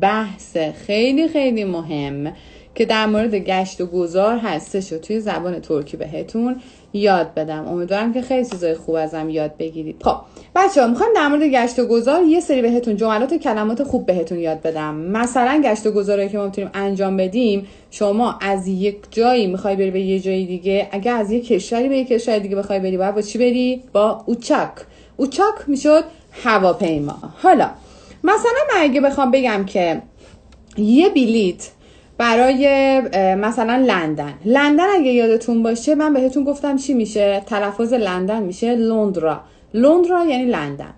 بحث خیلی خیلی مهم که در مورد گشت و گذار هستش و توی زبان ترکی بهتون یاد بدم. امیدوارم که خیلی چیزای خوب ازم یاد بگیرید. خب بچه‌ها، میخوام در مورد گشت و گذار یه سری بهتون جملات و کلمات خوب بهتون یاد بدم. مثلا گشت و گذاری که ما میتونیم انجام بدیم، شما از یک جایی میخوای بری به یه جای دیگه، اگه از یک کشوری به یک کشور دیگه بخوای بری، باید با چی بری؟ با اوچاک. اوچاک میشد هواپیما. حالا مثلا من اگه بخوام بگم که یه بلیت برای مثلا لندن اگه یادتون باشه من بهتون گفتم چی میشه؟ تلفظ لندن میشه لندرا یعنی لندن.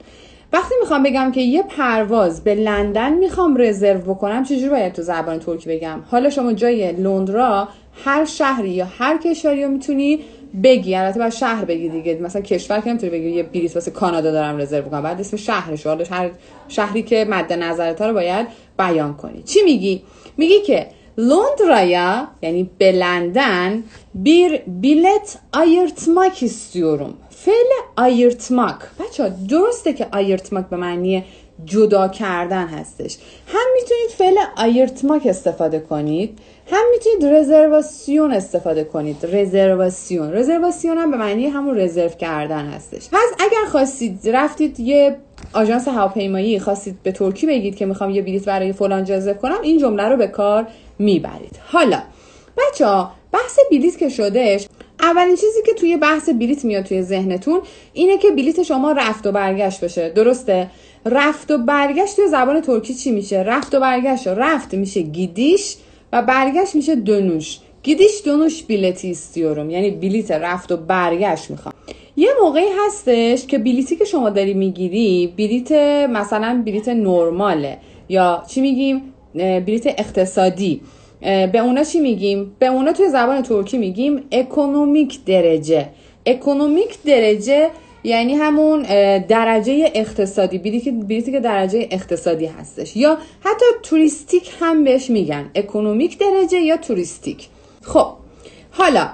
وقتی میخوام بگم که یه پرواز به لندن میخوام رزرو بکنم، چجوری باید تو زبان ترکی بگم؟ حالا شما جای لندرا هر شهری یا هر کشوری رو میتونی بگی، البته باید شهر بگی دیگه، مثلا کشور که نمیتونی بگی یه بلیط واسه کانادا دارم رزرو میکنم، بعد اسم شهرش، حالا هر شهری که مد نظرت رو باید بیان کنی. چی میگی؟ میگی که Londra'ya یعنی به لندن bir bilet ayırtmak istiyorum. فعل ayırtmak بچه درسته که ayırtmak به معنی جدا کردن هستش. هم میتونید فعل ayırtmak استفاده کنید، هم میتونید رزرواسیون استفاده کنید. رزرواسیون هم به معنی همون رزرو کردن هستش. پس اگر خواستید رفتید یه آژانس هواپیمایی خواستید به ترکی بگید که میخوام یه بلیط برای فلان رزرو کنم، این جمله رو به کار میبرید. حالا بچه‌ها، بحث بلیط که شدهش، اولین چیزی که توی بحث بلیط میاد توی ذهنتون اینه که بلیط شما رفت و برگشت بشه. درسته؟ رفت و برگشت توی زبان ترکی چی میشه؟ رفت و برگشت، رفت میشه گیدیش و برگشت میشه دونوش. گیدیش دونوش بلیتی istiyorum، یعنی بلیط رفت و برگشت میخوام. یه موقعی هستش که بلیتی که شما داری میگیری بلیط مثلا بلیط نرماله، یا چی میگیم؟ بلیط اقتصادی. به اونا چی میگیم؟ به اونا توی زبان ترکی میگیم اکونومیک درجه. اکونومیک درجه یعنی همون درجه اقتصادی، بلیطی که درجه اقتصادی هستش، یا حتی توریستیک هم بهش میگن، اکونومیک درجه یا توریستیک. خب حالا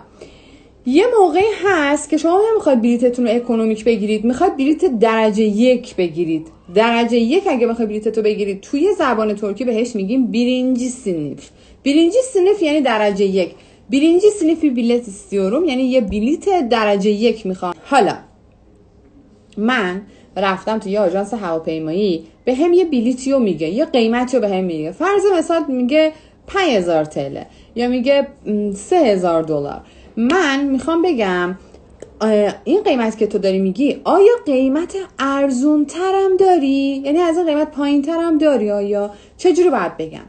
یه موقعی هست که شما نمیخواید بلیتتون رو اکونومیک بگیرید، میخواید بلیت درجه 1 بگیرید. درجه 1 اگه بخواید بلیتتو بگیرید توی زبان ترکی بهش میگیم birinci sınıf. birinci sınıf یعنی درجه 1. birinci sınıfı bilet istiyorum یعنی یه بلیت درجه 1 میخوام. حالا من رفتم تو یه آژانس هواپیمایی، به هم یه بلیتیو میگه، یه قیمتی رو به هم میگه. فرض مثال میگه 5000 TL یا میگه 3000 دلار. من میخوام بگم این قیمت که تو داری میگی آیا قیمت ارزون ترم داری؟ یعنی از این قیمت پایین ترم داری آیا؟ چجوری باید بگم؟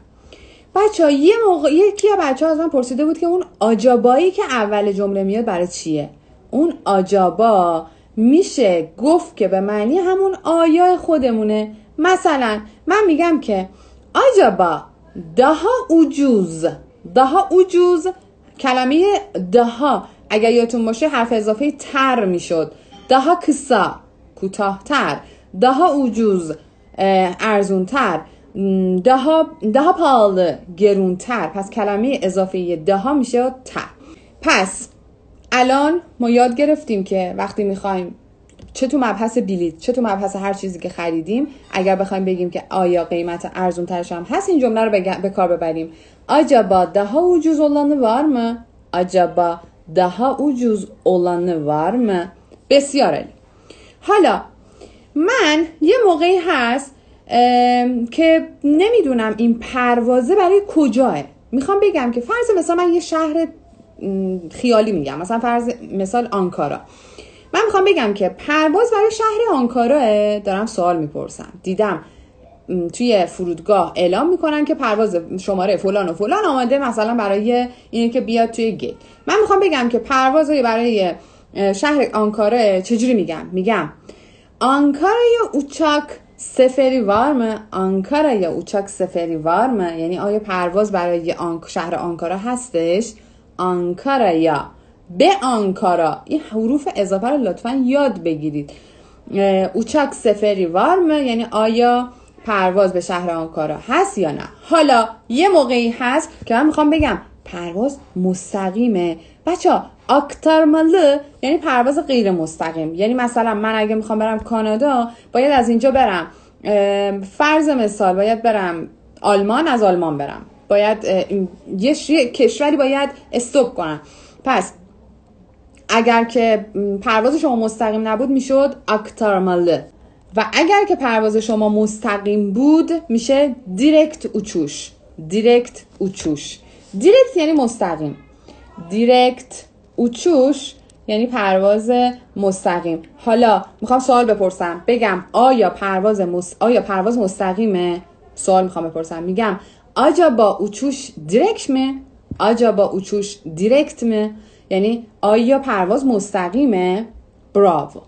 بچه ها یه موقع یکی از بچه ها از من پرسیده بود که اون آجابایی که اول جمله میاد برای چیه؟ اون آجابا میشه گفت که به معنی همون آیا خودمونه. مثلا من میگم که آجابا daha ucuz کلمه daha اگر یادتون باشه حرف اضافه تر میشد. daha kısa کوتاه‌تر، daha ucuz ارزونتر، daha pahalı گرونتر. پس کلمه اضافه daha میشه تر. پس الان ما یاد گرفتیم که وقتی میخوایم چه تو مبحث بلیط چه تو مبحث هر چیزی که خریدیم، اگر بخوایم بگیم که آیا قیمت ارزون ترش هم هست، این جمله رو به کار ببریم. Acaba daha ucuz olanı var mı? Acaba daha ucuz olanı var mı? بسیار عالی. حالا من یه موقعی هست که نمیدونم این پروازه برای کجاه. میخوام بگم که فرض مثلا من یه شهر خیالی میگم، مثلا فرض مثال آنکارا. من میخوام بگم که پرواز برای شهر آنکارا، دارم سوال میپرسم. دیدم توی فرودگاه اعلام میکنن که پرواز شماره فلان و فلان آماده مثلا برای اینه که بیاد توی گیت. من میخوام بگم که پرواز برای شهر آنکارا چجوری میگم آنکارa'ya uçak seferi var mı؟ آنکارa'ya uçak seferi var mı؟ یعنی آیا پرواز برای شهر آنکارا هستش؟ آنکارa'ya، به آنکارا، این حروف اضافه رو لطفا یاد بگیرید. uçak seferi var mı؟ یعنی آیا پرواز به شهر آنکارا هست یا نه. حالا یه موقعی هست که من میخوام بگم پرواز مستقیمه. بچه‌ها aktarmalı یعنی پرواز غیر مستقیم. یعنی مثلا من اگه میخوام برم کانادا باید از اینجا برم، فرض مثال باید برم آلمان از آلمان برم، باید یه کشوری باید استوب کنم. پس اگر که پرواز شما مستقیم نبود میشد اکتارماله، و اگر که پرواز شما مستقیم بود میشه دیرکت اوچوش. دیرکت اوچوش، دیرکت یعنی مستقیم، دیرکت اوچوش یعنی پرواز مستقیم. حالا میخوام سوال بپرسم، بگم آیا پرواز مستقیمه؟ سوال میخوام بپرسم، میگم acaba uçuş direkt mi؟ acaba uçuş direkt mi؟ یعنی آیا پرواز مستقیمه؟ براو.